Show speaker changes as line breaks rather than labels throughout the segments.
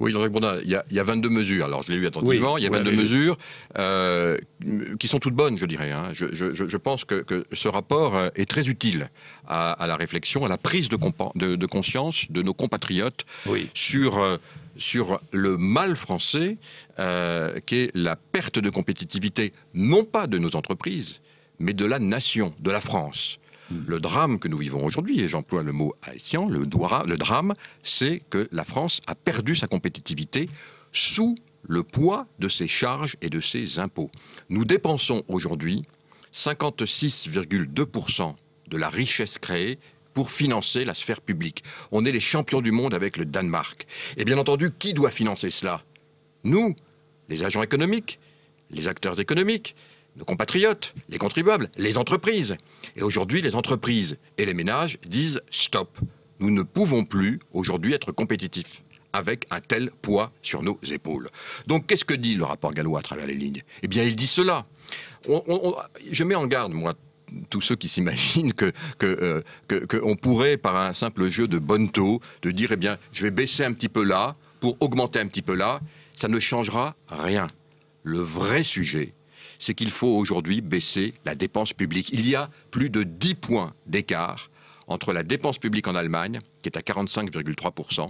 Oui, Jean-Jacques Bourdin, il y a 22 mesures. Alors, je l'ai lu attentivement. Oui, il y a 22 mesures qui sont toutes bonnes, je dirais. Hein. Je pense que ce rapport est très utile à la réflexion, à la prise de conscience de nos compatriotes sur le mal français, qu'est la perte de compétitivité, non pas de nos entreprises, mais de la nation, de la France. Le drame que nous vivons aujourd'hui, et j'emploie le mot haïtien, le drame, c'est que la France a perdu sa compétitivité sous le poids de ses charges et de ses impôts. Nous dépensons aujourd'hui 56,2% de la richesse créée pour financer la sphère publique. On est les champions du monde avec le Danemark. Et bien entendu, qui doit financer cela? Nous, les agents économiques, les acteurs économiques, nos compatriotes, les contribuables, les entreprises. Et aujourd'hui, les entreprises et les ménages disent « stop ». Nous ne pouvons plus aujourd'hui être compétitifs avec un tel poids sur nos épaules. Donc qu'est-ce que dit le rapport Gallois à travers les lignes? Eh bien, il dit cela. Je mets en garde, moi, tous ceux qui s'imaginent qu'on pourrait, par un simple jeu de bonneteau, de dire « eh bien, je vais baisser un petit peu là pour augmenter un petit peu là », ça ne changera rien. Le vrai sujet, c'est qu'il faut aujourd'hui baisser la dépense publique. Il y a plus de 10 points d'écart entre la dépense publique en Allemagne, qui est à 45,3%,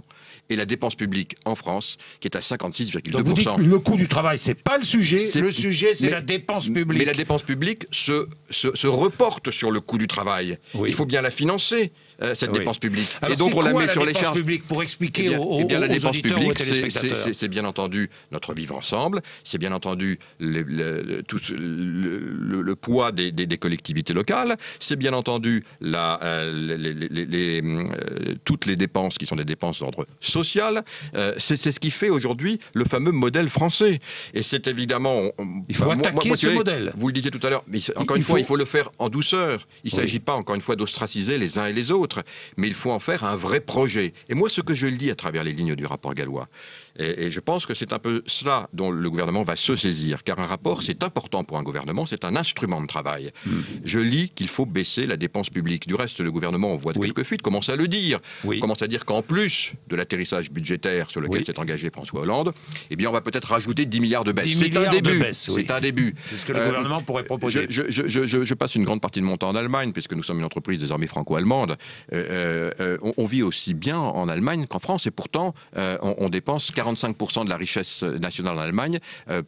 et la dépense publique en France, qui est à 56,2%.
Donc vous dites que le coût du travail, c'est pas le sujet. Le sujet, c'est la dépense publique.
Mais la dépense publique se reporte sur le coût du travail. Oui. Il faut bien la financer, cette dépense publique.
Alors,
et donc on la met sur les charges.
Publique, pour expliquer aux
la dépense
auditeurs,
publique,
aux téléspectateurs.
c'est bien entendu notre vivre ensemble, c'est bien entendu le poids des collectivités locales, c'est bien entendu toutes les dépenses qui sont des dépenses d'ordre social. C'est ce qui fait aujourd'hui le fameux modèle français. Et c'est évidemment...
Il faut attaquer ce modèle.
Vous le disiez tout à l'heure, mais encore une fois, il faut le faire en douceur. Il ne s'agit pas, encore une fois, d'ostraciser les uns et les autres, mais il faut en faire un vrai projet. Et moi, ce que je lis à travers les lignes du rapport Gallois, et je pense que c'est un peu cela dont le gouvernement va se saisir, car un rapport, c'est important pour un gouvernement, c'est un instrument de travail. Je lis qu'il faut baisser la dépense publique. Du reste, le gouvernement, on voit quelques fuites, commence à le dire. Commence à dire qu'en plus de l'atterrissage budgétaire sur lequel s'est engagé François Hollande, eh bien, on va peut-être rajouter 10 milliards de baisse. C'est un début. C'est un début.
C'est ce que le gouvernement pourrait proposer.
Je passe une grande partie de mon temps en Allemagne, puisque nous sommes une entreprise désormais franco-allemande. On vit aussi bien en Allemagne qu'en France, et pourtant, on dépense 45% de la richesse nationale en Allemagne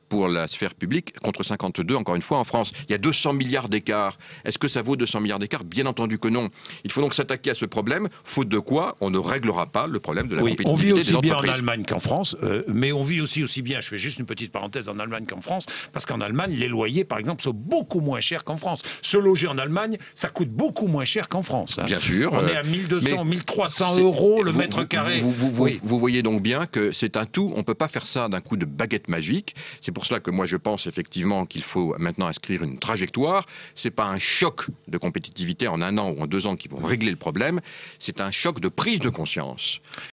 pour la sphère publique, contre 52, encore une fois, en France. Il y a 200 milliards d'écart. Est-ce que ça vaut 200 milliards d'écart? Bien entendu que non. Il faut donc s'attaquer à ce problème, faute de quoi on ne réglera pas le problème de la compétitivité des entreprises.
On vit aussi bien en Allemagne qu'en France, mais on vit aussi bien, je fais juste une petite parenthèse, en Allemagne qu'en France, parce qu'en Allemagne, les loyers, par exemple, sont beaucoup moins chers qu'en France. Se loger en Allemagne, ça coûte beaucoup moins cher qu'en France. Hein.
Bien sûr.
On est à 1200, 1300 euros le mètre carré.
Vous voyez donc bien que c'est un tout. On ne peut pas faire ça d'un coup de baguette magique. C'est pour cela que moi, je pense effectivement qu'il faut maintenant inscrire une trajectoire. Ce n'est pas un choc de compétitivité en 1 an ou en 2 ans qui vont régler le problème. C'est un choc de prise de conscience